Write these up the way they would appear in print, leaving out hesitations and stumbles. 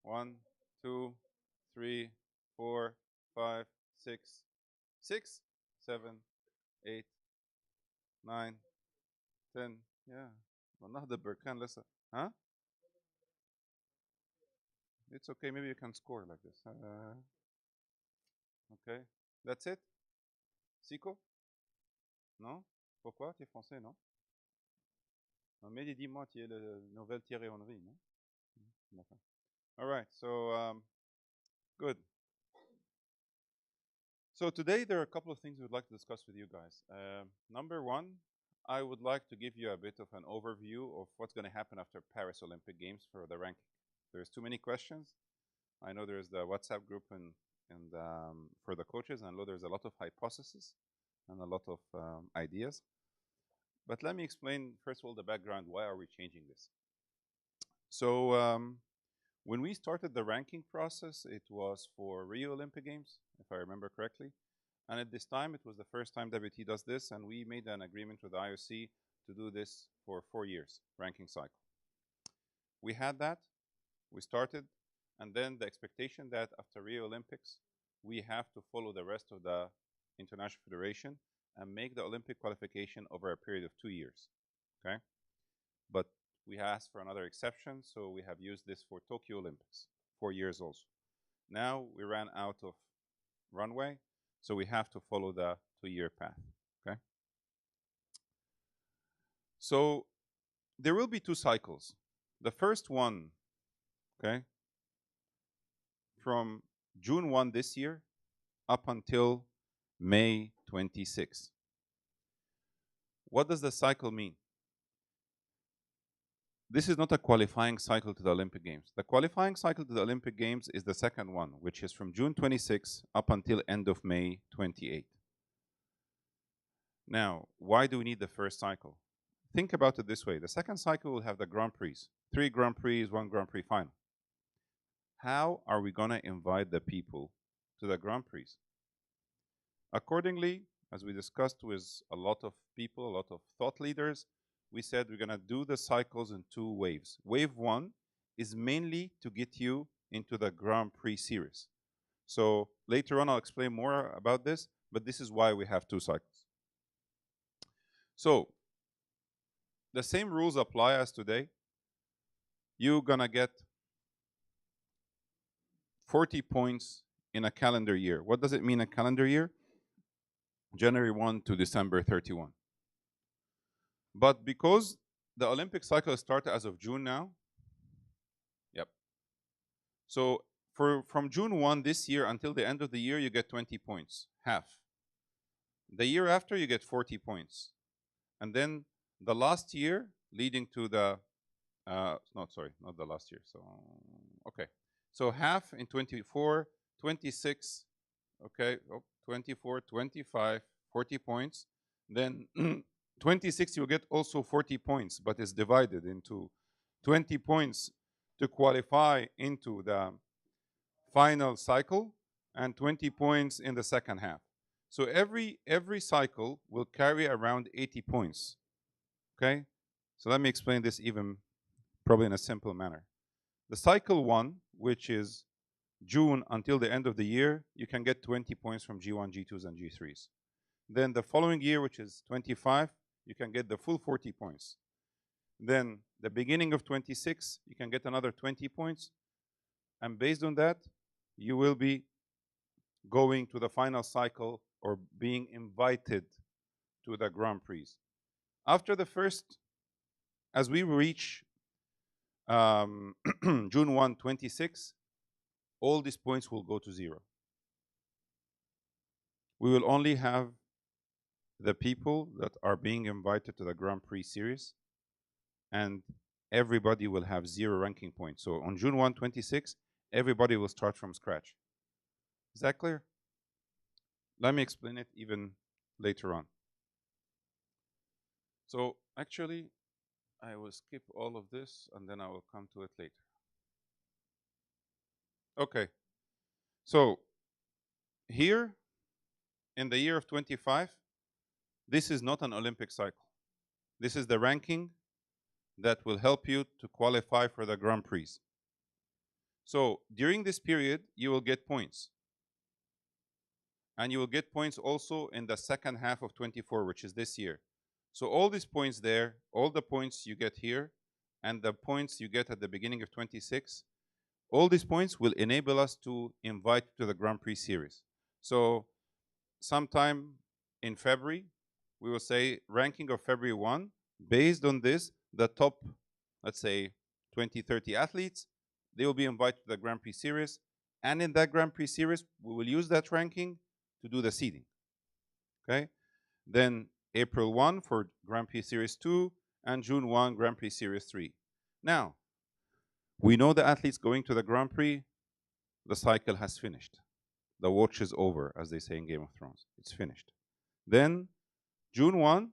1, 2, 3, 4, 5, 6, 6, 7, 8, 9, 10. Yeah. والنهضة بركان لسه. Huh? It's okay. Maybe you can score like this. Okay. That's it? Siko? Non? Pourquoi? Tu es français, non? Mais dis-moi, tu es le nouvelle Thierry Henry, non? D'accord. All right. So, good. So today there are a couple of things we'd like to discuss with you guys. Number one, I would like to give you a bit of an overview of what's going to happen after Paris Olympic Games for the ranking. There's too many questions. I know there's the WhatsApp group and for the coaches. I know there's a lot of hypotheses and a lot of ideas. But let me explain first of all the background. Why are we changing this? So when we started the ranking process, it was for Rio Olympic Games, if I remember correctly. And at this time, it was the first time WT does this, and we made an agreement with the IOC to do this for 4 years, ranking cycle. We had that, we started, and then the expectation that after Rio Olympics, we have to follow the rest of the International Federation and make the Olympic qualification over a period of 2 years, okay? But we asked for another exception, so we have used this for Tokyo Olympics, 4 years also. Now we ran out of runway, so we have to follow the 2-year path, okay? So there will be 2 cycles. The first one, okay, from June 1 this year up until May 26. What does the cycle mean? This is not a qualifying cycle to the Olympic Games. The qualifying cycle to the Olympic Games is the second one, which is from June 26 up until end of May 28. Now, why do we need the first cycle? Think about it this way. The second cycle will have the Grand Prix, 3 Grand Prix, 1 Grand Prix final. How are we going to invite the people to the Grand Prix? Accordingly, as we discussed with a lot of people, a lot of thought leaders, we said we're going to do the cycles in 2 waves. Wave 1 is mainly to get you into the Grand Prix series. So later on, I'll explain more about this, but this is why we have 2 cycles. So the same rules apply as today. You're going to get 40 points in a calendar year. What does it mean, a calendar year? January 1 to December 31. But because the Olympic cycle started as of June now, yep. So from June 1 this year until the end of the year, you get 20 points, half. The year after, you get 40 points. And then the last year, leading to the, not the last year. So, okay. So half in 24, 26, okay, 24, 25, 40 points. Then 26, you get also 40 points, but it's divided into 20 points to qualify into the final cycle and 20 points in the second half. So every cycle will carry around 80 points, okay? So let me explain this even probably in a simple manner. The cycle 1, which is June until the end of the year, you can get 20 points from G1, G2s, and G3s. Then the following year, which is 25, you can get the full 40 points. Then the beginning of 26, you can get another 20 points. And based on that, you will be going to the final cycle or being invited to the Grand Prix. After the first, as we reach June 1, 26, all these points will go to 0. We will only have the people that are being invited to the Grand Prix series, and everybody will have 0 ranking points. So on June 1, 26, everybody will start from scratch. Is that clear? Let me explain it even later on. So actually, I will skip all of this and then I will come to it later. Okay. So here in the year of 25, this is not an Olympic cycle. This is the ranking that will help you to qualify for the Grand Prix. So during this period, you will get points. And you will get points also in the second half of 24, which is this year. So all these points there, all the points you get here, and the points you get at the beginning of 26, all these points will enable us to invite to the Grand Prix series. So sometime in February, we will say ranking of February 1. Based on this, the top, let's say, 20, 30 athletes, they will be invited to the Grand Prix series. And in that Grand Prix series, we will use that ranking to do the seeding. Okay? Then April 1 for Grand Prix Series 2, and June 1, Grand Prix Series 3. Now, we know the athletes going to the Grand Prix, the cycle has finished. The watch is over, as they say in Game of Thrones. It's finished. Then, June 1,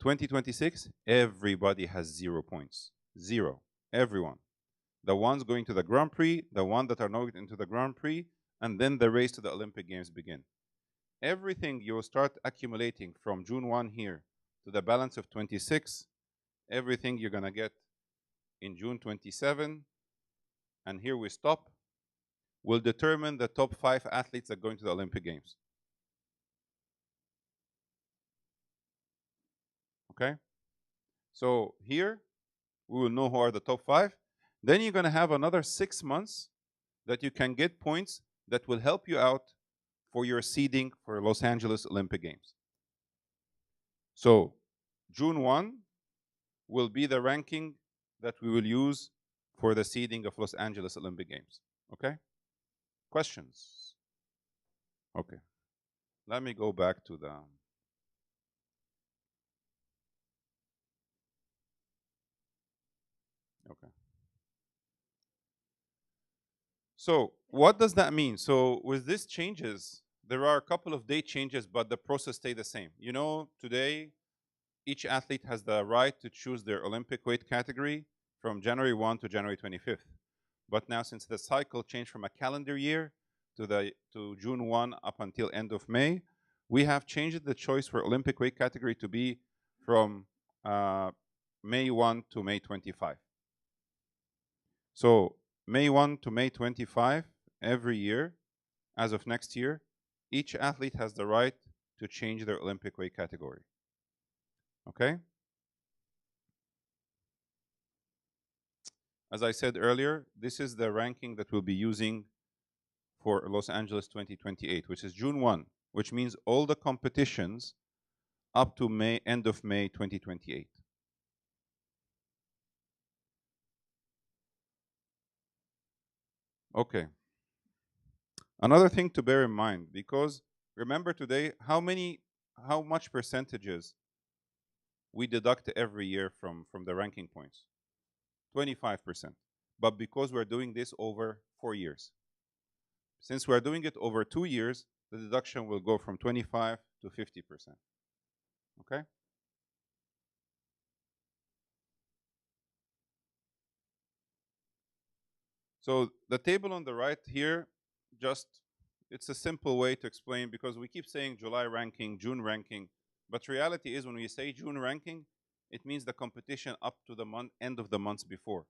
2026, everybody has 0 points. Zero. Everyone. The ones going to the Grand Prix, the ones that are not into the Grand Prix, and then the race to the Olympic Games begin. Everything you will start accumulating from June 1 here to the balance of 26, everything you're going to get in June 27, and here we stop, will determine the top 5 athletes that are going to the Olympic Games. Okay? So here, we will know who are the top 5. Then you're going to have another 6 months that you can get points that will help you out for your seeding for Los Angeles Olympic Games. So June 1 will be the ranking that we will use for the seeding of Los Angeles Olympic Games. Okay? Questions? Okay. Let me go back to the... Okay. So what does that mean? So with these changes, there are a couple of date changes, but the process stay the same. You know, today, each athlete has the right to choose their Olympic weight category from January 1 to January 25th. But now, since the cycle changed from a calendar year to June 1 up until end of May, we have changed the choice for Olympic weight category to be from May 1 to May 25. So May 1 to May 25 every year, as of next year, each athlete has the right to change their Olympic weight category. Okay? As I said earlier, this is the ranking that we'll be using for Los Angeles 2028, which is June 1, which means all the competitions up to May, end of May 2028. Okay. Another thing to bear in mind, because remember today how much percentages we deduct every year from the ranking points? 25%. But because we're doing this over 4 years. Since we're doing it over 2 years, the deduction will go from 25 to 50%. Okay? So the table on the right here, just it's a simple way to explain, because we keep saying July ranking, June ranking, but reality is when we say June ranking, it means the competition up to the end of the months before.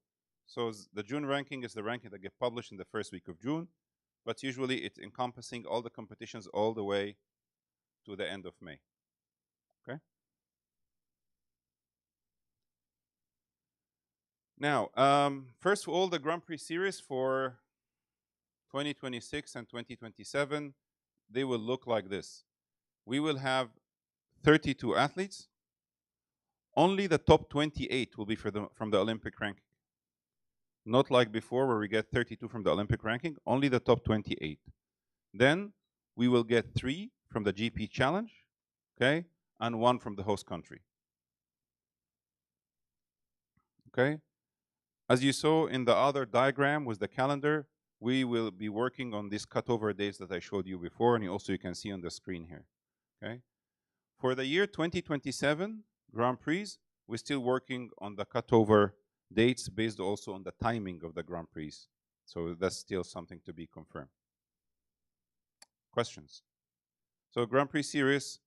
So the June ranking is the ranking that get published in the first week of June, but usually it's encompassing all the competitions all the way to the end of May. Okay? Now, first of all, the Grand Prix series for 2026 and 2027, they will look like this. We will have 32 athletes. Only the top 28 will be from the Olympic ranking. Not like before where we get 32 from the Olympic ranking, only the top 28. Then we will get 3 from the GP challenge, okay, and 1 from the host country. Okay? As you saw in the other diagram with the calendar, we will be working on these cutover dates that I showed you before, and also you can see on the screen here. Okay? For the year 2027 Grand Prix, we're still working on the cutover dates based also on the timing of the Grand Prix. So that's still something to be confirmed. Questions? So Grand Prix series,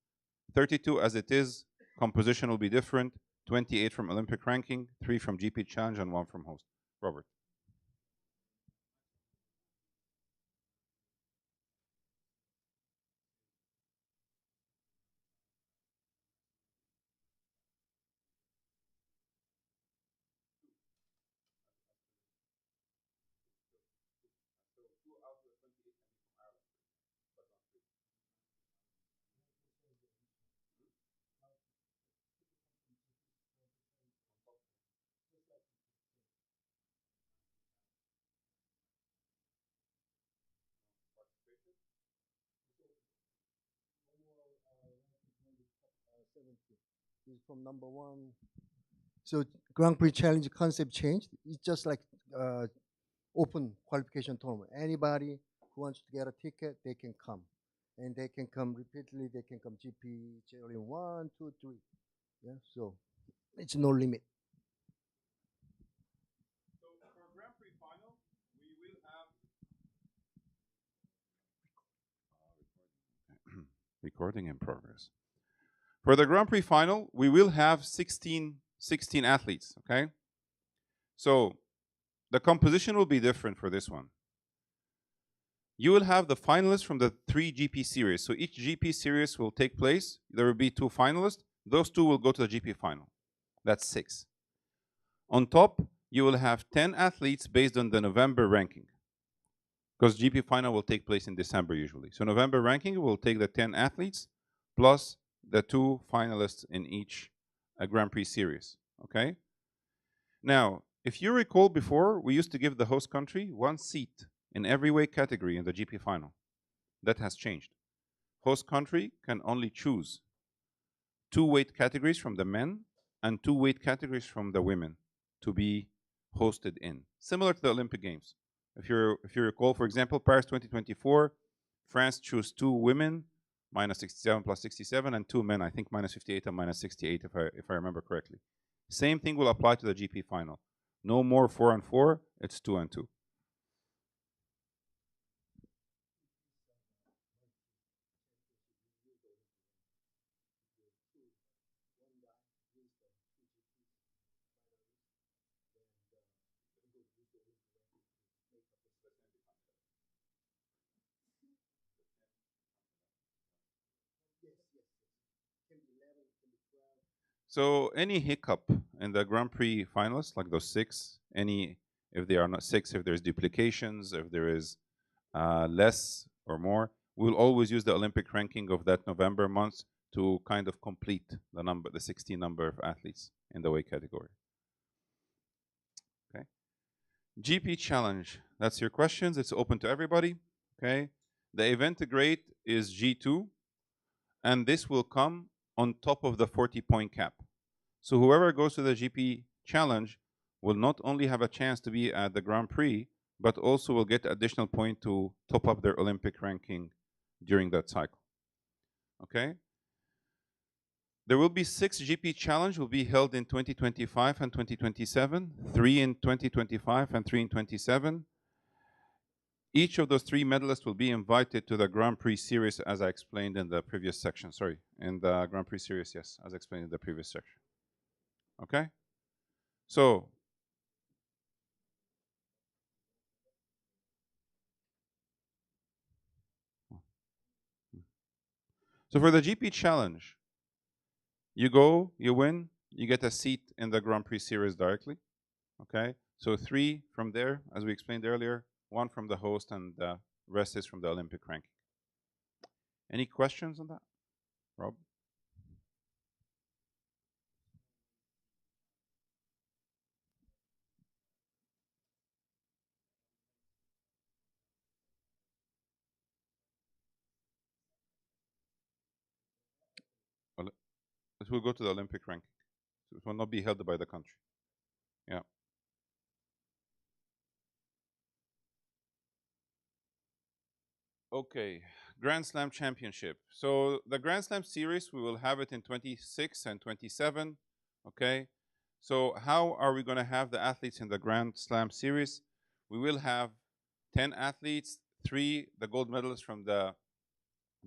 32 as it is, composition will be different, 28 from Olympic ranking, 3 from GP challenge, and 1 from host. Robert. This is from number one. So Grand Prix Challenge concept changed. It's just like open qualification tournament. Anybody who wants to get a ticket, they can come, and they can come repeatedly. They can come GP only one, two, three. Yeah, so it's no limit. So for Grand Prix final, we will have recording in progress. For the Grand Prix final, we will have 16 athletes. Okay, so the composition will be different for this one. You will have the finalists from the 3 GP series. So each GP series will take place. There will be 2 finalists. Those 2 will go to the GP final. That's 6. On top, you will have 10 athletes based on the November ranking, because GP final will take place in December usually. So November ranking will take the 10 athletes plus the 2 finalists in each Grand Prix series. Okay. Now, if you recall before, we used to give the host country 1 seat in every weight category in the GP final. That has changed. Host country can only choose 2 weight categories from the men and 2 weight categories from the women to be hosted in, similar to the Olympic Games. If you recall, for example, Paris 2024, France chose 2 women minus 67 plus 67 and 2 men, I think minus 58 and minus 68 if I remember correctly. Same thing will apply to the GP final. No more 4 and 4, it's 2 and 2. So any hiccup in the Grand Prix finalists, like those 6, if they are not 6, if there's duplications, if there is less or more, we'll always use the Olympic ranking of that November month to kind of complete the 16 number of athletes in the weight category. Okay. GP challenge. That's your questions. It's open to everybody. Okay. The event grade is G2, and this will come on top of the 40-point cap. So whoever goes to the GP challenge will not only have a chance to be at the Grand Prix, but also will get additional point to top up their Olympic ranking during that cycle. Okay? There will be 6 GP challenge will be held in 2025 and 2027, 3 in 2025 and 3 in 27. Each of those 3 medalists will be invited to the Grand Prix series, as I explained in the previous section. Sorry, in the Grand Prix series, yes, as explained in the previous section. Okay? So for the GP challenge, you go, you win, you get a seat in the Grand Prix series directly. Okay? So 3 from there, as we explained earlier, 1 from the host, and the rest is from the Olympic ranking. Any questions on that, Rob? Well, it will go to the Olympic ranking. So it will not be held by the country. Yeah. Okay, Grand Slam Championship. So the Grand Slam series, we will have it in 26 and 27. Okay, so how are we going to have the athletes in the Grand Slam series? We will have 10 athletes, 3 the gold medalists from the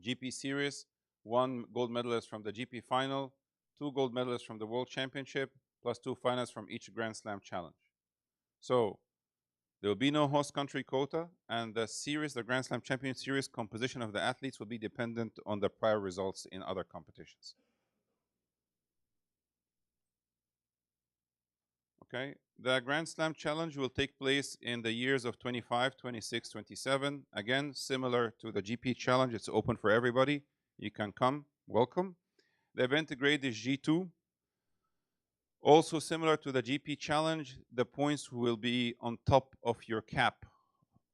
GP series, 1 gold medalist from the GP final, 2 gold medalists from the World Championship, plus 2 finalists from each Grand Slam challenge. So there will be no host country quota, and the series, the Grand Slam Champion Series composition of the athletes will be dependent on the prior results in other competitions. Okay, the Grand Slam Challenge will take place in the years of 25, 26, 27. Again, similar to the GP Challenge, it's open for everybody. You can come, welcome. The event grade is G2. Also similar to the GP Challenge, the points will be on top of your cap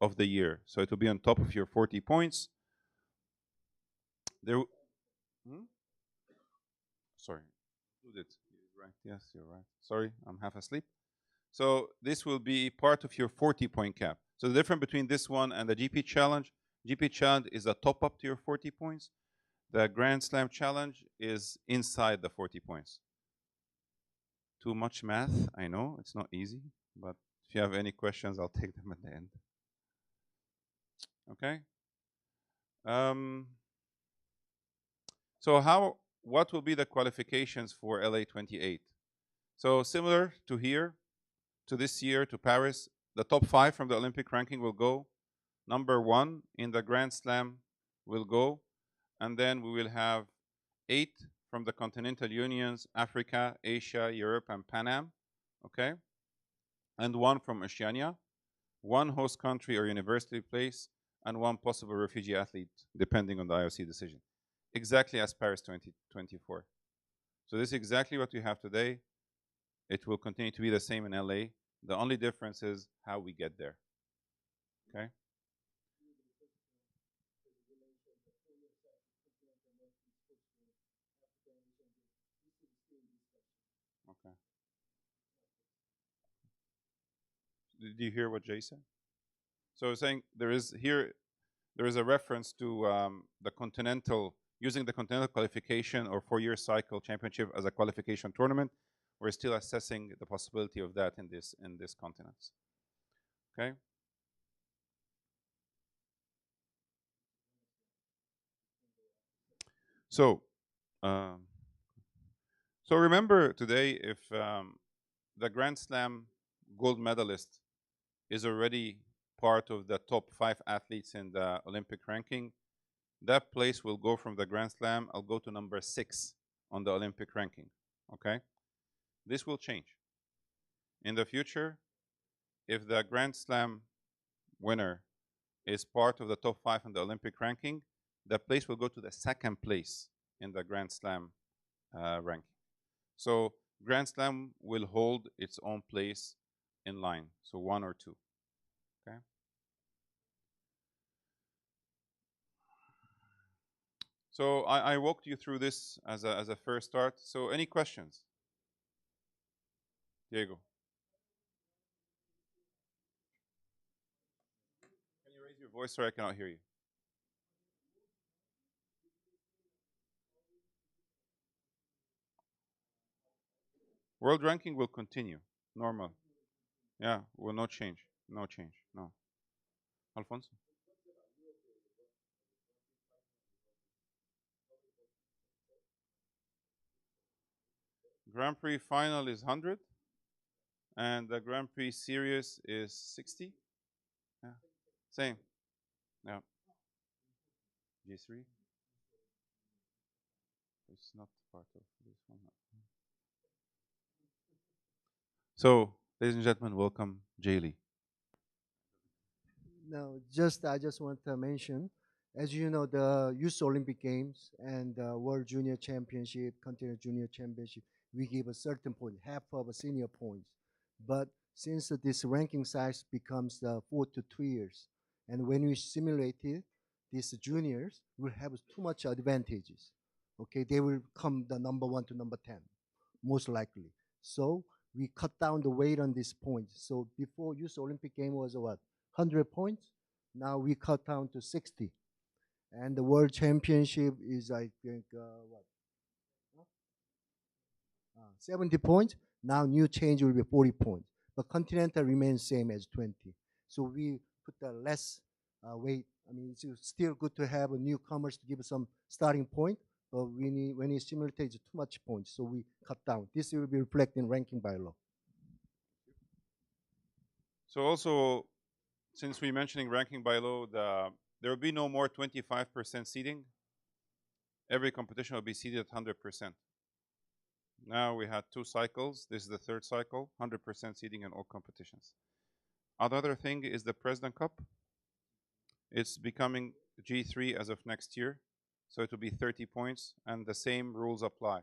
of the year. So it will be on top of your 40 points. There, sorry, included. Right. Yes, you're right. Sorry, I'm half asleep. So this will be part of your 40-point cap. So the difference between this one and the GP Challenge is a top up to your 40 points. The Grand Slam Challenge is inside the 40 points. Too much math, I know, it's not easy, but if you have any questions, I'll take them at the end. Okay? So what will be the qualifications for LA 28? So similar to here, to this year, to Paris, the top 5 from the Olympic ranking will go. Number 1 in the Grand Slam will go. And then we will have 8 from the continental unions, Africa, Asia, Europe, and Pan Am. Okay? And 1 from Oceania, 1 host country or university place, and 1 possible refugee athlete, depending on the IOC decision. Exactly as Paris 2024. So this is exactly what we have today. It will continue to be the same in LA. The only difference is how we get there. Okay? Okay. Did you hear what Jay said? So saying there is a reference to the continental, using the continental qualification or 4-year cycle championship as a qualification tournament. We're still assessing the possibility of that in this continent. Okay. So, so remember today, if the Grand Slam gold medalist is already part of the top 5 athletes in the Olympic ranking, that place will go from the Grand Slam. I'll go to number 6 on the Olympic ranking. Okay, this will change in the future. If the Grand Slam winner is part of the top 5 in the Olympic ranking, the place will go to the 2nd place in the Grand Slam ranking. So Grand Slam will hold its own place in line, so 1 or 2. Okay. So I walked you through this as a first start. So any questions? Diego. Can you raise your voice so I cannot hear you? World ranking will continue. Normal. Yeah, will not change. No change. No. Alfonso? Grand Prix final is 100, and the Grand Prix series is 60. Yeah. Same. Yeah. G3. It's not part of this one. So, ladies and gentlemen, welcome Jay Lee. No, I just want to mention, as you know, the Youth Olympic Games and the World Junior Championship, Continental Junior Championship, we give a certain point, half of a senior points. But since this ranking size becomes 4 to 2 years, and when we simulate it, these juniors will have too much advantages. Okay, they will come the number 1 to number 10, most likely. So we cut down the weight on this point. So before Youth Olympic Game was what? 100 points. Now we cut down to 60. And the World Championship is, I think, 70 points. Now new change will be 40 points. But Continental remains same as 20. So we put the less weight. I mean, it's still good to have a newcomers to give some starting point, but when you simulate, it's too much points, so we cut down. This will be reflected in ranking by law. So also, since we're mentioning ranking by law, there will be no more 25% seeding. Every competition will be seeded at 100%. Now we had 2 cycles. This is the 3rd cycle, 100% seeding in all competitions. Another thing is the President Cup. It's becoming G3 as of next year. So it will be 30 points, and the same rules apply.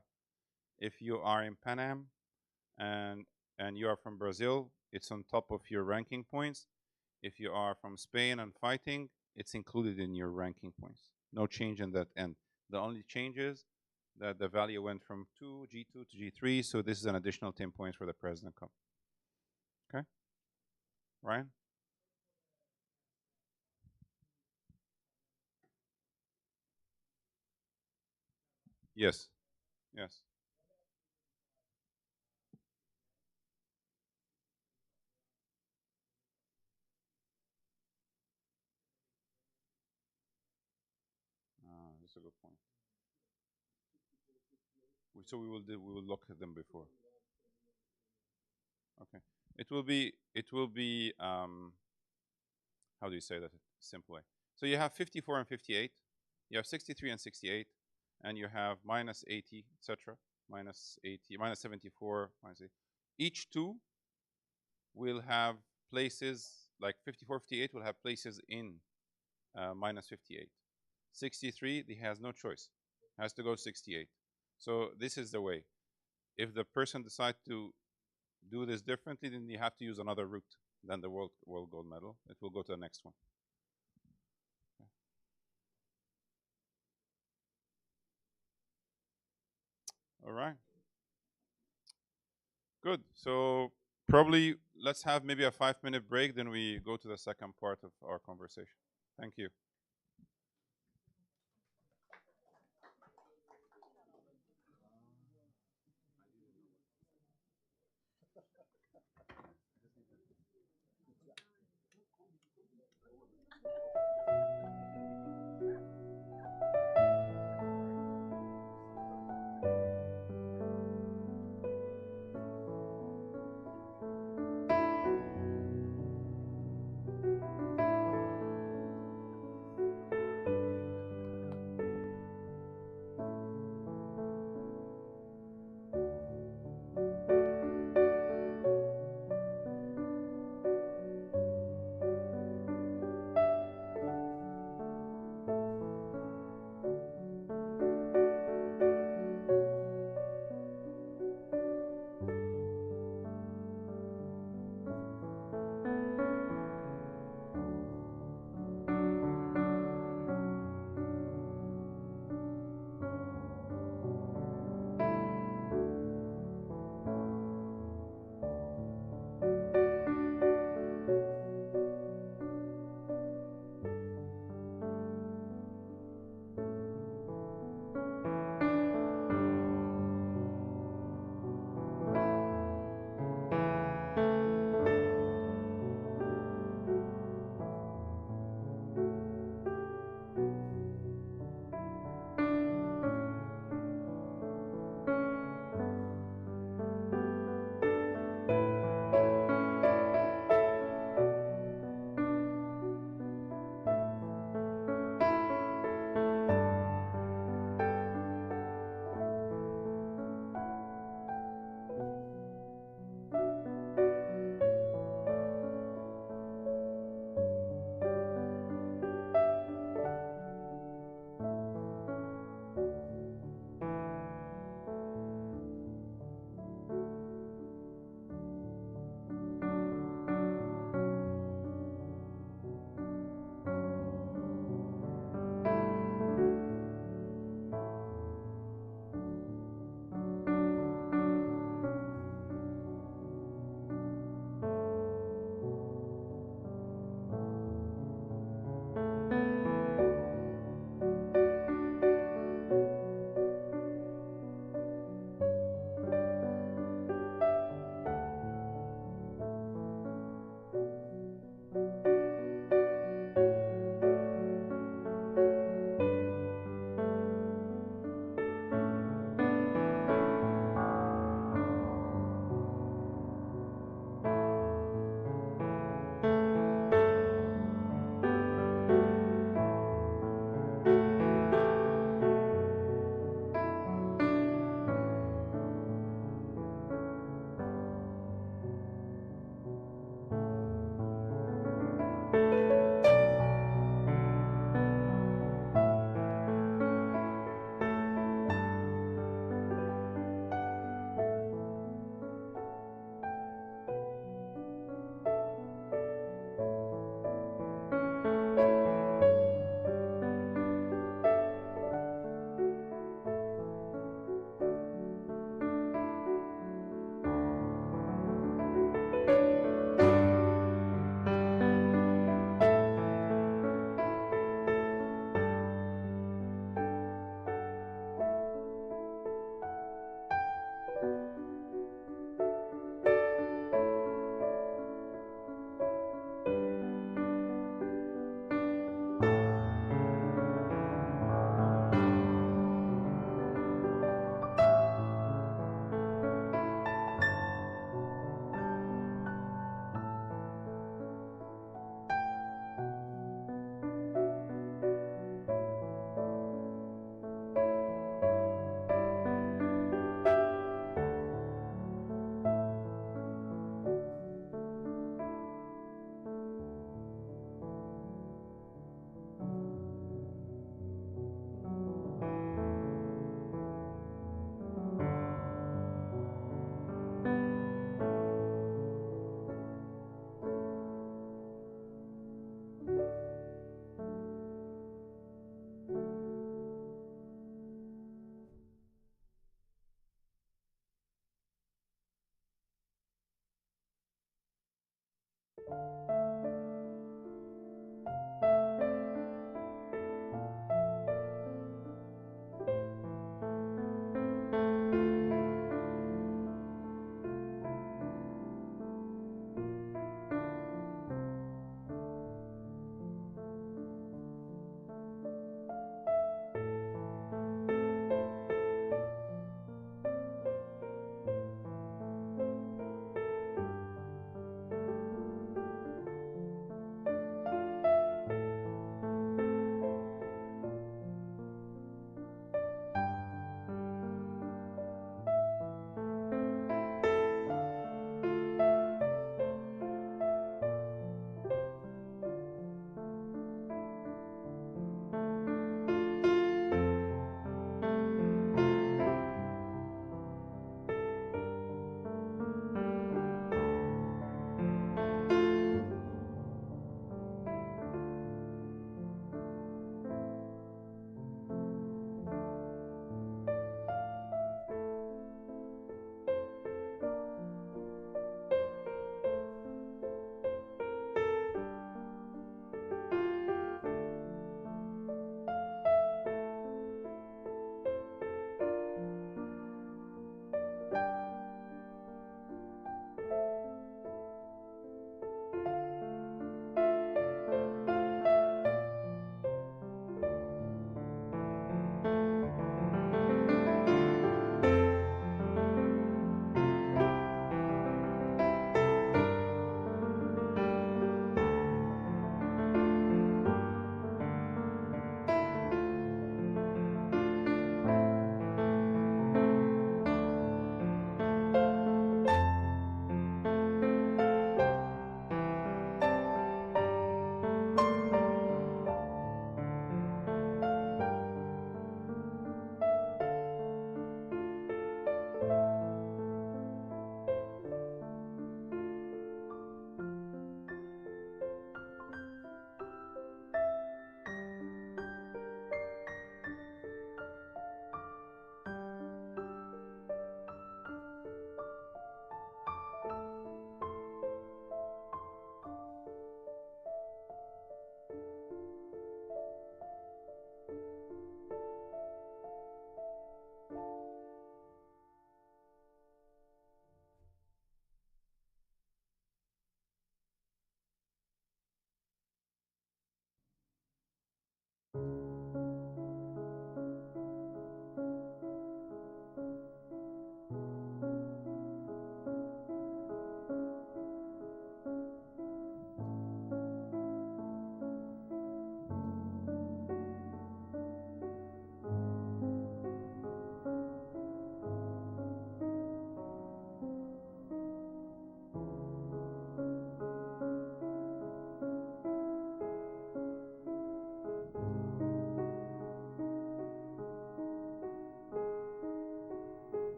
If you are in Pan Am and you are from Brazil, it's on top of your ranking points. If you are from Spain and fighting, it's included in your ranking points. No change in that end. The only change is that the value went from G2 to G3, so this is an additional 10 points for the President Cup. Okay? Ryan? Yes. Yes. That's a good point. So we will look at them before. Okay. It will be how do you say that simple way? So you have 54 and 58, you have 63 and 68, and you have minus 80, etc. Minus 80, minus 74, minus 80. Each two will have places like 54, 58 will have places in minus 58. 63, he has no choice, has to go 68. So this is the way. If the person decides to do this differently, then you have to use another route than the world gold medal. It will go to the next one. All right. Good. So probably let's have maybe a 5-minute break, then we go to the second part of our conversation. Thank you.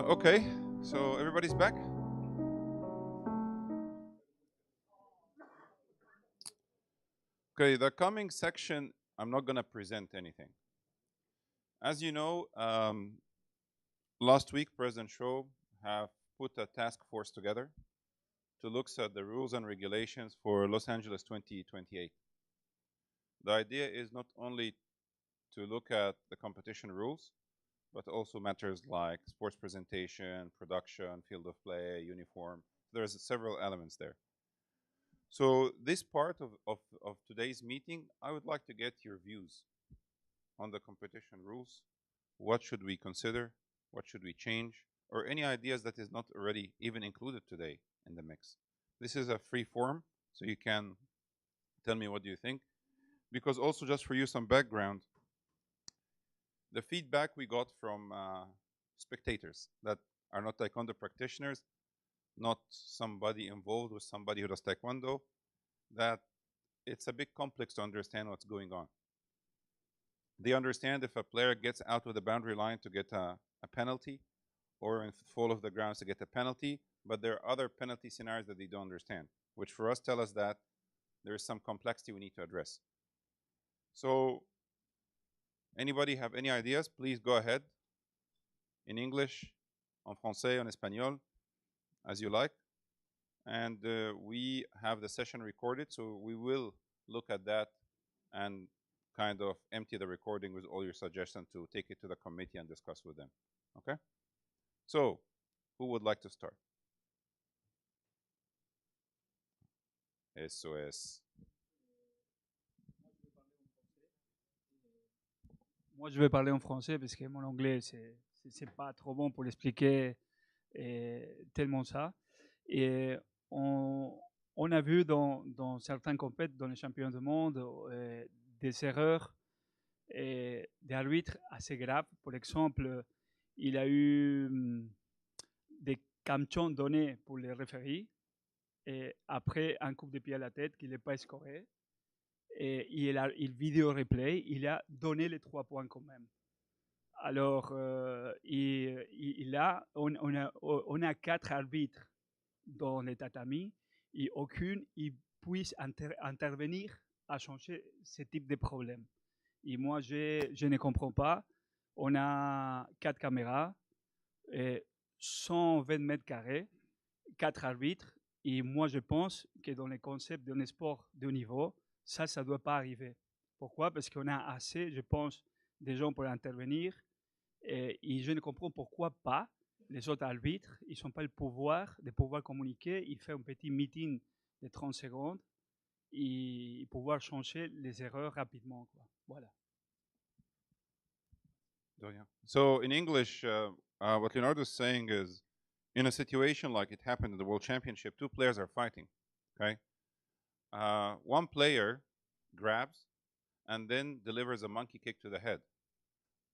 Okay, so everybody's back. Okay, the coming section, I'm not going to present anything. As you know, last week President Cho have put a task force together to look at the rules and regulations for Los Angeles 2028. The idea is not only to look at the competition rules, but also matters like sports presentation, production, field of play, uniform. There's several elements there. So this part of today's meeting, I would like to get your views on the competition rules. What should we consider? What should we change? Or any ideas that is not already even included today in the mix. This is a free form, so you can tell me what do you think. Because also just for you some background, the feedback we got from spectators that are not Taekwondo practitioners, not somebody involved with somebody who does Taekwondo, that it's a bit complex to understand what's going on. They understand if a player gets out of the boundary line to get a penalty, or in fall of the grounds to get a penalty, but there are other penalty scenarios that they don't understand, which for us tell us that there is some complexity we need to address. So anybody have any ideas? Please go ahead. In English, en français, en espagnol, as you like. And we have the session recorded, so we will look at that and kind of empty the recording with all your suggestions to take it to the committee and discuss with them. Okay? So, who would like to start? Eso es. Moi, je vais parler en français parce que mon anglais, c'est pas trop bon pour l'expliquer tellement ça. Et on a vu dans certains compétitions, dans les championnats du monde, des erreurs des arbitres assez graves. Par exemple, il a eu des camchons donnés pour les référés et après un coup de pied à la tête qu'il n'est pas scoré. Et il vidéo replay, il a donné les 3 points quand même. Alors, on a 4 arbitres dans les tatamis et aucune puisse intervenir à changer ce type de problème. Et moi, je ne comprends pas. On a 4 caméras, 120 mètres carrés, 4 arbitres. Et moi, je pense que dans les concepts d'un sport de haut niveau, ça ne doit pas arriver. Pourquoi? Parce qu'on a assez, je pense, de gens pour intervenir. Et je ne comprends pourquoi pas les autres arbitres, ils n'ont pas le pouvoir de pouvoir communiquer, ils font un petit meeting de 30 secondes et pouvoir changer les erreurs rapidement. Quoi. Voilà. So in English, what Leonardo is saying is, in a situation like it happened in the World Championship, 2 players are fighting, okay? One player grabs and then delivers a monkey kick to the head.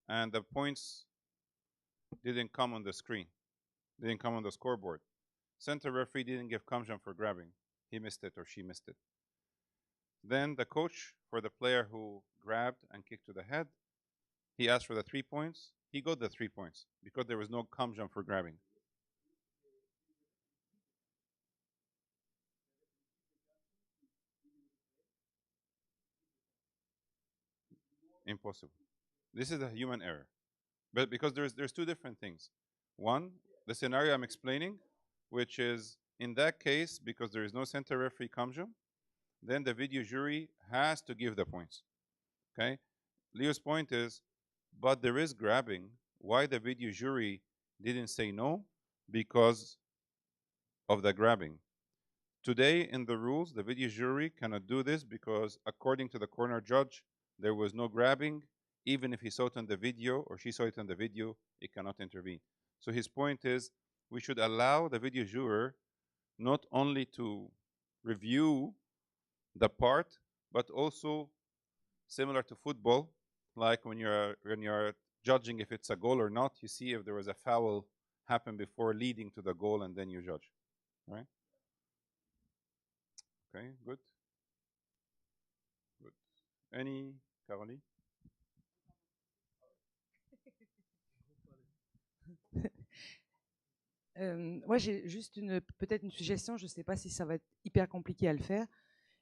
And the points didn't come on the screen, didn't come on the scoreboard. Center referee didn't give kamjan for grabbing. He missed it or she missed it. Then the coach for the player who grabbed and kicked to the head, he asked for the 3 points. He got the 3 points because there was no kamjan for grabbing. Impossible. This is a human error. But because there's 2 different things. One, the scenario I'm explaining, which is in that case, because there is no center referee kamjan, then the video jury has to give the points. Okay? Leo's point is, but there is grabbing. Why the video jury didn't say no? Because of the grabbing. Today in the rules, the video jury cannot do this because according to the corner judge, there was no grabbing. Even if he saw it on the video or she saw it on the video, it cannot intervene. So his point is, we should allow the video juror not only to review the part, but also similar to football, like when you're judging if it's a goal or not, you see if there was a foul happen before leading to the goal, and then you judge, right? Okay, good. Good. Any, Caroline? Moi, j'ai juste peut-être une suggestion. Je ne sais pas si ça va être hyper compliqué à le faire,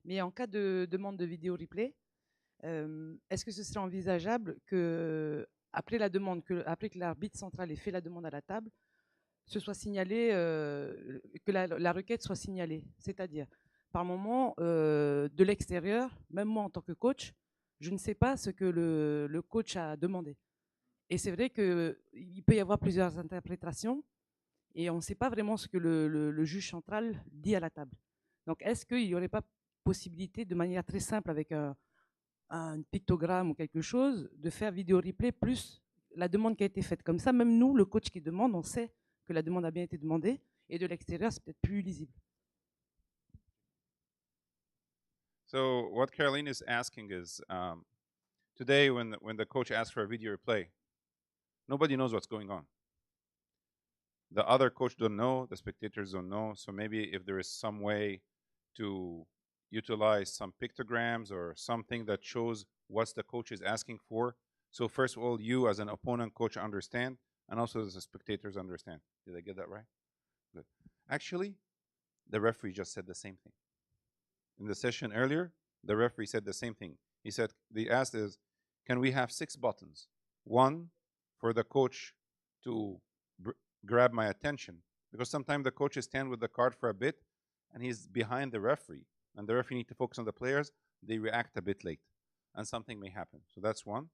mais en cas de demande de vidéo replay, est-ce que ce serait envisageable que après la demande, après que l'arbitre central ait fait la demande à la table, ce soit signalé, que la requête soit signalée, c'est-à-dire par moment de l'extérieur, même moi en tant que coach, je ne sais pas ce que le coach a demandé. Et c'est vrai qu'il peut y avoir plusieurs interprétations et on ne sait pas vraiment ce que le juge central dit à la table. Donc, est-ce qu'il n'y aurait pas possibilité, de manière très simple, avec un pictogramme ou quelque chose, de faire vidéo replay plus la demande qui a été faite? Comme ça, même nous, le coach qui demande, on sait que la demande a bien été demandée, et de l'extérieur, c'est peut-être plus lisible. So what Caroline is asking is, today when the coach asks for a video replay, nobody knows what's going on. The other coach don't know, the spectators don't know. So maybe if there is some way to utilize some pictograms or something that shows what the coach is asking for. So first of all, you as an opponent coach understand, and also as the spectators understand. Did I get that right? Good. Actually, the referee just said the same thing. In the session earlier, the referee said the same thing. He said, the asked is, can we have 6 buttons? One for the coach to grab my attention, because sometimes the coaches stand with the card for a bit and he's behind the referee, and the referee need to focus on the players. They react a bit late and something may happen. So that's one.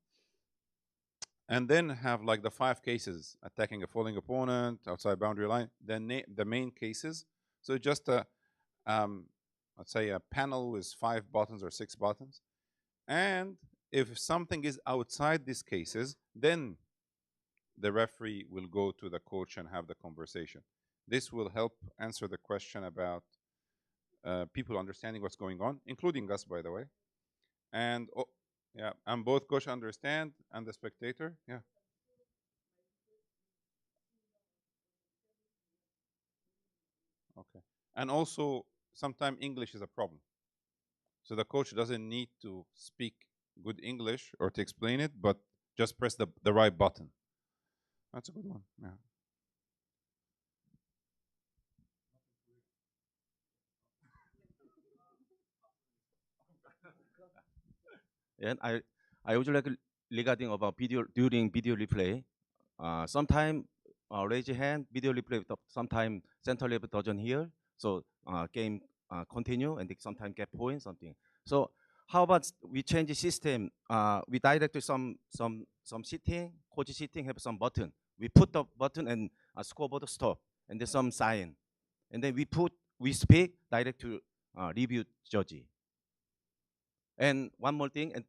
And then have like the 5 cases: attacking a falling opponent, outside boundary line, the main cases. So just a let's say a panel with 5 buttons or 6 buttons. And if something is outside these cases, then the referee will go to the coach and have the conversation. This will help answer the question about people understanding what's going on, including us, by the way. And yeah, and both coach understand and the spectator. Yeah. Okay. And also, sometimes English is a problem. So the coach doesn't need to speak good English or to explain it, but just press the right button. That's a good one. Yeah. And I would like regarding about video during video replay. Sometime raise your hand, video replay. Sometime center level doesn't hear, so game continue and sometimes get point something. So how about we change the system? We direct to some sitting, coach sitting have some button. We put the button and scoreboard stop, and then some sign, and then we speak direct to review judge. And one more thing, and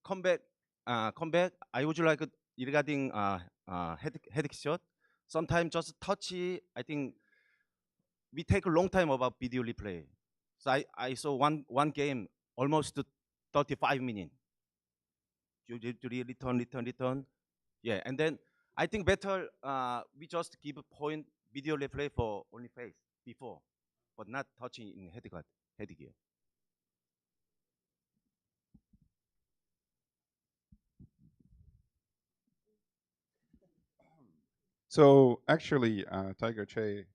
come back. I would like regarding head shot. Sometimes just touch. I think we take a long time about video replay. So I saw one game almost to 35 minutes. You return. Yeah, and then I think better we just give a point video replay for only face before, but not touching in headgear. So actually, Tiger Che,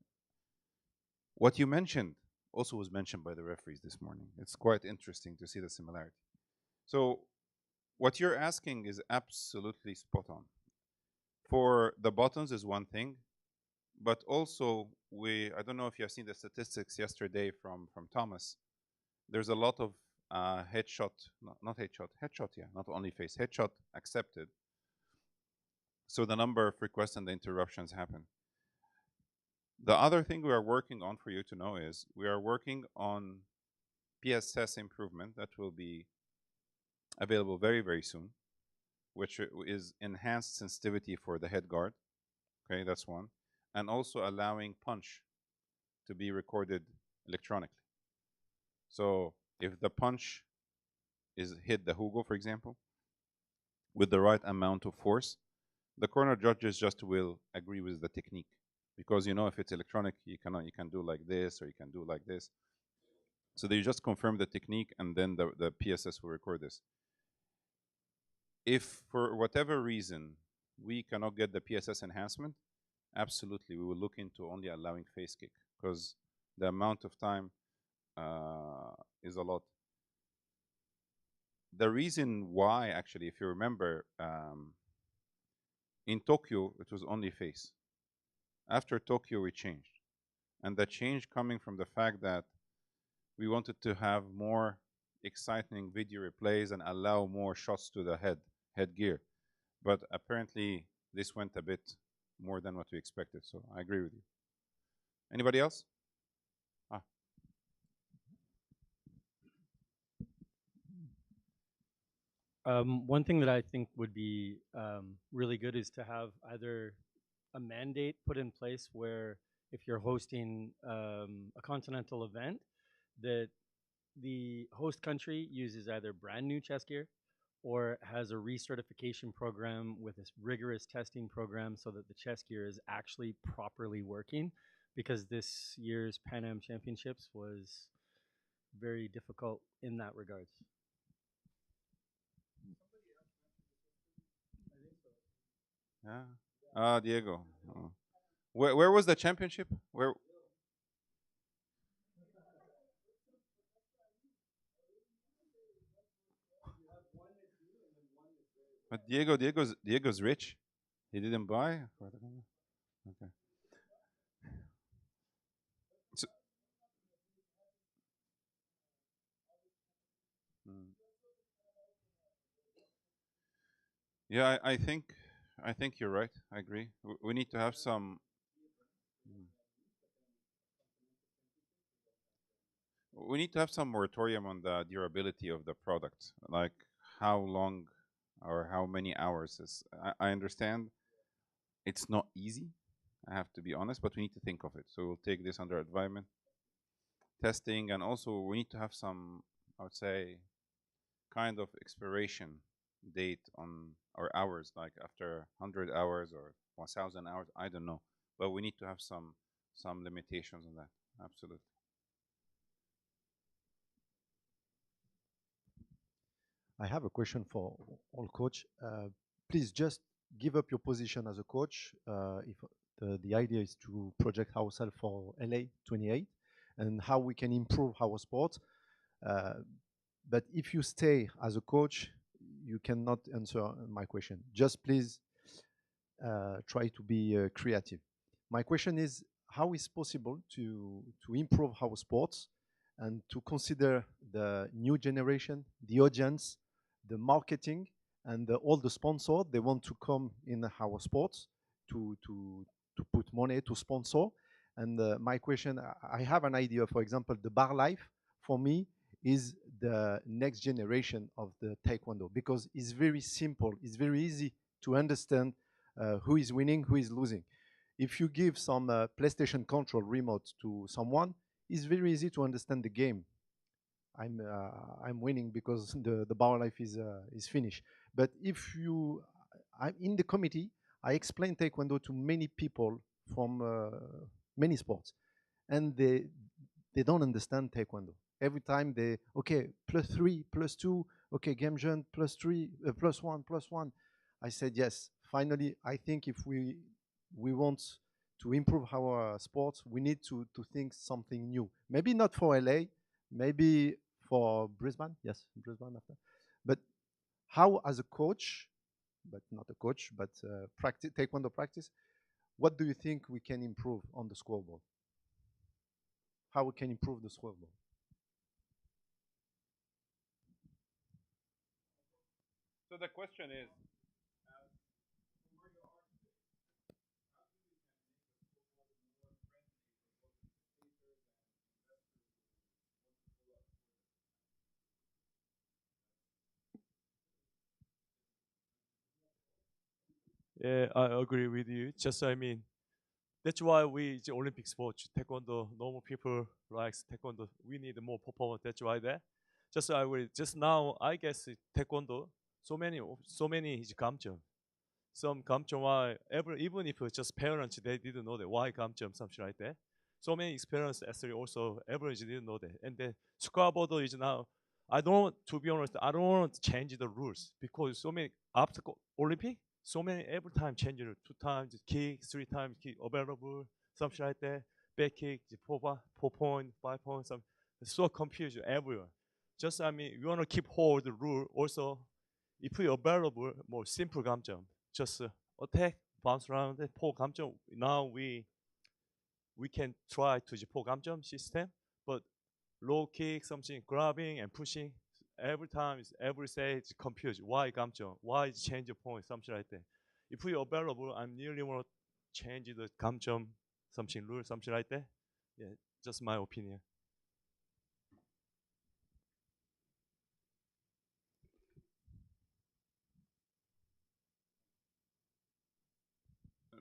what you mentioned also was mentioned by the referees this morning. It's quite interesting to see the similarity. So what you're asking is absolutely spot on. For the buttons is one thing, but also I don't know if you have seen the statistics yesterday from Thomas. There's a lot of headshot, headshot, yeah, not only face, headshot accepted. So the number of requests and the interruptions happen. The other thing we are working on, for you to know, is we are working on PSS improvement that will be available very, very soon, which is enhanced sensitivity for the head guard. Okay, that's one. And also allowing punch to be recorded electronically. So if the punch is hit the hugo, for example, with the right amount of force, the corner judges just will agree with the technique, because if it's electronic, you can do like this or you can do like this. So they just confirm the technique, and then the PSS will record this. If for whatever reason we cannot get the PSS enhancement, absolutely, we will look into only allowing face kick because the amount of time is a lot. The reason why, actually, if you remember, in Tokyo, it was only face. After Tokyo, we changed. And the change coming from the fact that we wanted to have more exciting video replays and allow more shots to the headgear. But apparently, this went a bit more than what we expected. So I agree with you. Anybody else? One thing that I think would be really good is to have either a mandate put in place where if you're hosting a continental event, that the host country uses either brand new chess gear or has a recertification program with this rigorous testing program so that the chess gear is actually properly working, because this year's Pan Am Championships was very difficult in that regards. Yeah. Diego. Oh. Where was the championship? Where? But Diego's rich. He didn't buy. Okay. So, mm. Yeah, I think you're right. I agree. We need to have some. Mm. We need to have some moratorium on the durability of the product, like how long or how many hours is. I understand it's not easy. I have to be honest, but we need to think of it. So we'll take this under advisement, testing, and also we need to have some, I would say, kind of expiration date on our hours, like after 100 hours or 1,000 hours. I don't know, but we need to have some limitations on that. Absolutely. I have a question for all coach. Please just give up your position as a coach. If the idea is to project ourselves for LA 28 and how we can improve our sport. But if you stay as a coach, you cannot answer my question. Just please try to be creative. My question is, how is possible to improve our sports and to consider the new generation, the audience, the marketing, and all the sponsors, they want to come in our sports to put money to sponsor. And my question, I have an idea. For example, the bar life for me is the next generation of the Taekwondo, because it's very simple. It's very easy to understand who is winning, who is losing. If you give some PlayStation control remote to someone, it's very easy to understand the game. I'm winning because the bar life is finished. But if you, I'm in the committee, I explain Taekwondo to many people from many sports, and they don't understand Taekwondo. Every time they, okay, +3, +2, okay, game jump, +3, +1, +1. I said, yes, finally, I think if we want to improve our sports, we need to think something new. Maybe not for LA, maybe for Brisbane, yes, Brisbane after. But how, as a coach, but not a coach, but practice, Taekwondo practice, what do you think we can improve on the scoreboard? How we can improve the scoreboard? So the question is, Yeah, I agree with you. Just I mean, that's why we the Olympic sports, Taekwondo. Normal people likes Taekwondo. We need more performance. That's why that. Just I will just now. I guess Taekwondo. So many is 감점. Some 감점 why even if it's just parents they didn't know that why 감점 something like that. So many experienced athletes also average didn't know that. And then scoreboard is now. I don't, to be honest, I don't want to change the rules because so many after Olympic, so many every time change it 2 times kick, 3 times kick available, something like that. Back kick, 4 point, 5 point, some. It's so confused everywhere. Just I mean, you want to keep hold the rule. Also, if you available more simple 감점, just attack, bounce around, 포 감점. Now we can try to the 포 감점 system, but low kick, something grabbing and pushing. Every time, every set is confused. Why 감점? Why change the point? Something like that. If we available, I nearly want to change the 감점, something rule, something like that. Yeah, just my opinion.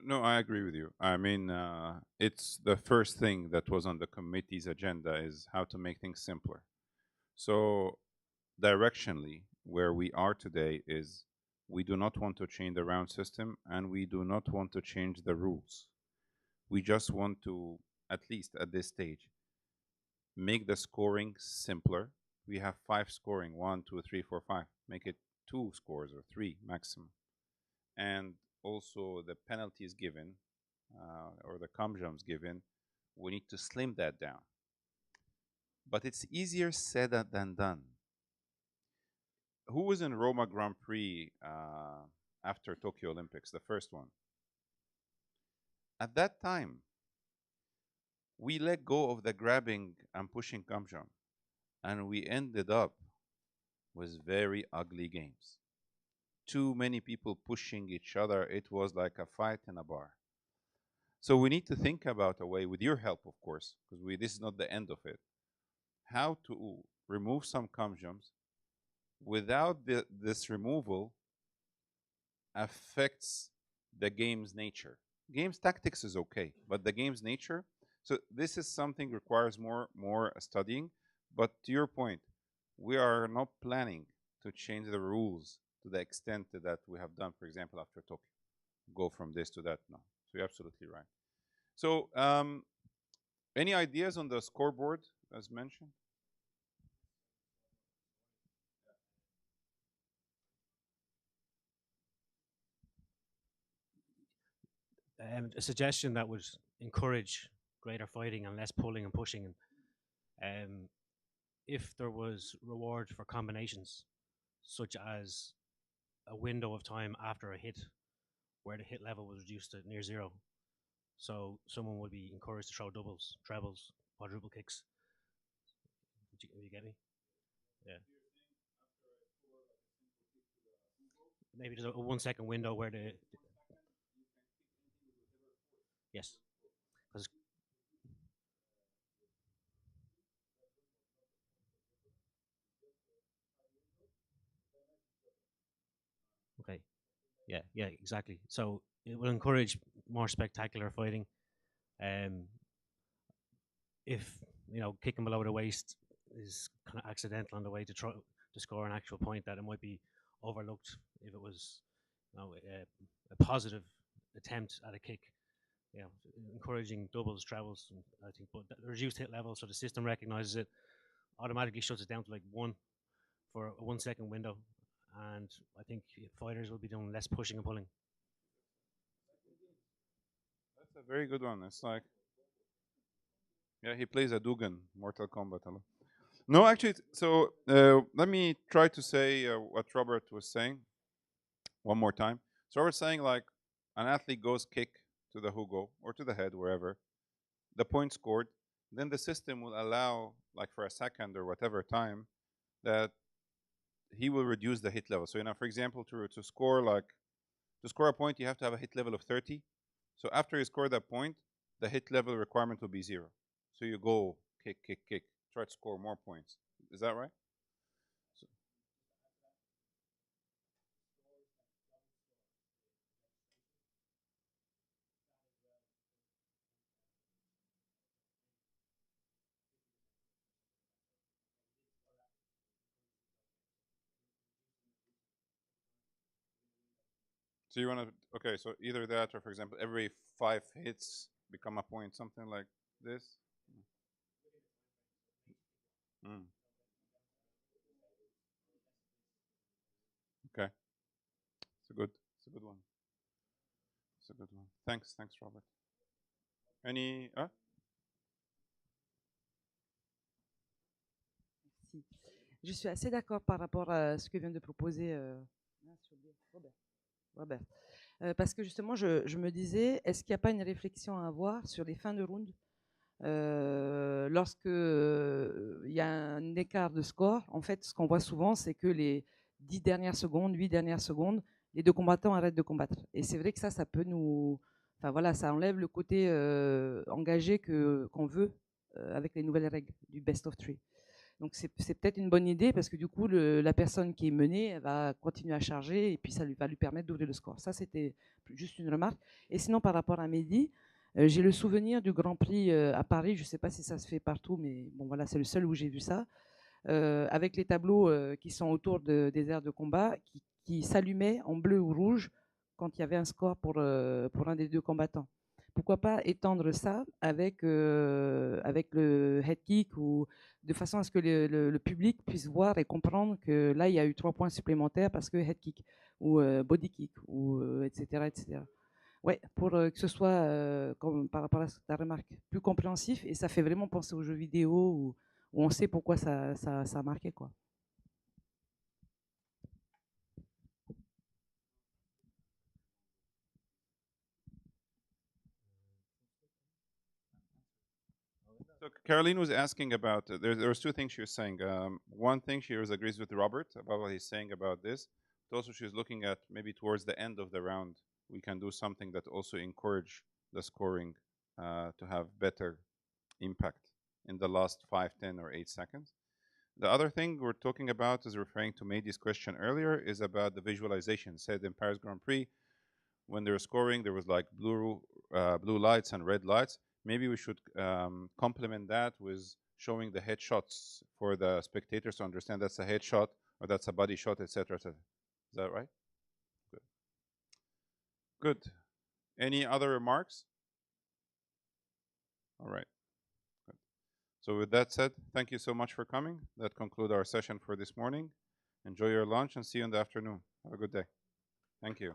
No, I agree with you. I mean, it's the first thing that was on the committee's agenda is how to make things simpler. So directionally, where we are today is we do not want to change the round system and we do not want to change the rules. We just want to, at least at this stage, make the scoring simpler. We have 5 scoring, 1, 2, 3, 4, 5. Make it 2 scores or 3 maximum. And also the penalties given or the kamjams given, we need to slim that down. But it's easier said than done. Who was in Roma Grand Prix after Tokyo Olympics, the first one? At that time, we let go of the grabbing and pushing kamjam, and we ended up with very ugly games. Too many people pushing each other. It was like a fight in a bar. So we need to think about a way, with your help, of course, because this is not the end of it, how to remove some kamjams without this removal affects the game's nature. Game's tactics is okay, but the game's nature. So this is something requires more studying. But to your point, we are not planning to change the rules to the extent that we have done, for example, after Tokyo. Go from this to that. No, so you're absolutely right. So any ideas on the scoreboard as mentioned? A suggestion that would encourage greater fighting and less pulling and pushing. If there was reward for combinations, such as a window of time after a hit where the hit level was reduced to near zero. So someone would be encouraged to throw doubles, trebles, quadruple kicks. You get me? Yeah. Maybe there's a 1 second window where the yes. Okay. Yeah, exactly. So it will encourage more spectacular fighting. If kicking below the waist is kind of accidental on the way to try to score an actual point, that it might be overlooked if it was a positive attempt at a kick. Encouraging doubles, trebles, I think, but the reduced hit level, so the system recognizes it, automatically shuts it down to like 1 for a 1 second window, and I think fighters will be doing less pushing and pulling. That's a very good one. It's like, yeah, he plays a Dugan, Mortal Kombat. No, actually, so let me try to say what Robert was saying one more time. So Robert's saying like an athlete goes kick to the hugo or to the head, wherever, the point scored, then the system will allow, like for a second or whatever time, that he will reduce the hit level. So for example, to score a point, you have to have a hit level of 30. So after you score that point, the hit level requirement will be 0. So you go kick, kick, kick, try to score more points. Is that right? So you want to, okay, so either that or, for example, every 5 hits become a point, something like this. Mm. Okay, it's a good one. That's a good one. Thanks, Robert. Any? Si. Je suis assez d'accord par rapport à ce que vient de proposer Robert. Parce que justement, je me disais, est-ce qu'il n'y a pas une réflexion à avoir sur les fins de round lorsque il y a un écart de score? En fait, ce qu'on voit souvent, c'est que les 10 dernières secondes, 8 dernières secondes, les deux combattants arrêtent de combattre. Et c'est vrai que ça peut nous... Enfin voilà, ça enlève le côté engagé qu'on veut avec les nouvelles règles du best of three. Donc c'est peut-être une bonne idée parce que du coup, la personne qui est menée elle va continuer à charger et puis ça va lui permettre d'ouvrir le score. Ça, c'était juste une remarque. Et sinon, par rapport à Mehdi, j'ai le souvenir du Grand Prix à Paris. Je ne sais pas si ça se fait partout, mais bon, voilà, c'est le seul où j'ai vu ça. Avec les tableaux qui sont autour des aires de combat qui s'allumaient en bleu ou rouge quand il y avait un score pour un des deux combattants. Pourquoi pas étendre ça avec le head kick ou de façon à ce que le public puisse voir et comprendre que là, il y a eu 3 points supplémentaires parce que head kick ou body kick, ou etc., etc. Ouais, pour que ce soit, comme par rapport à ta remarque, plus compréhensif et ça fait vraiment penser aux jeux vidéo où on sait pourquoi ça a marqué, quoi. So Caroline was asking about, there was two things she was saying. One thing, she agrees with Robert about what he's saying about this. But also, she's looking at maybe towards the end of the round, we can do something that also encourage the scoring to have better impact in the last 5, 10, or 8 seconds. The other thing we're talking about is referring to Mehdi's question earlier is about the visualization. Said in Paris Grand Prix, when they were scoring, there was like blue lights and red lights. Maybe we should complement that with showing the headshots for the spectators to understand that's a headshot or that's a body shot, etc. Is that right? Good. Good. Any other remarks? All right. Good. So with that said, thank you so much for coming. That concludes our session for this morning. Enjoy your lunch and see you in the afternoon. Have a good day. Thank you.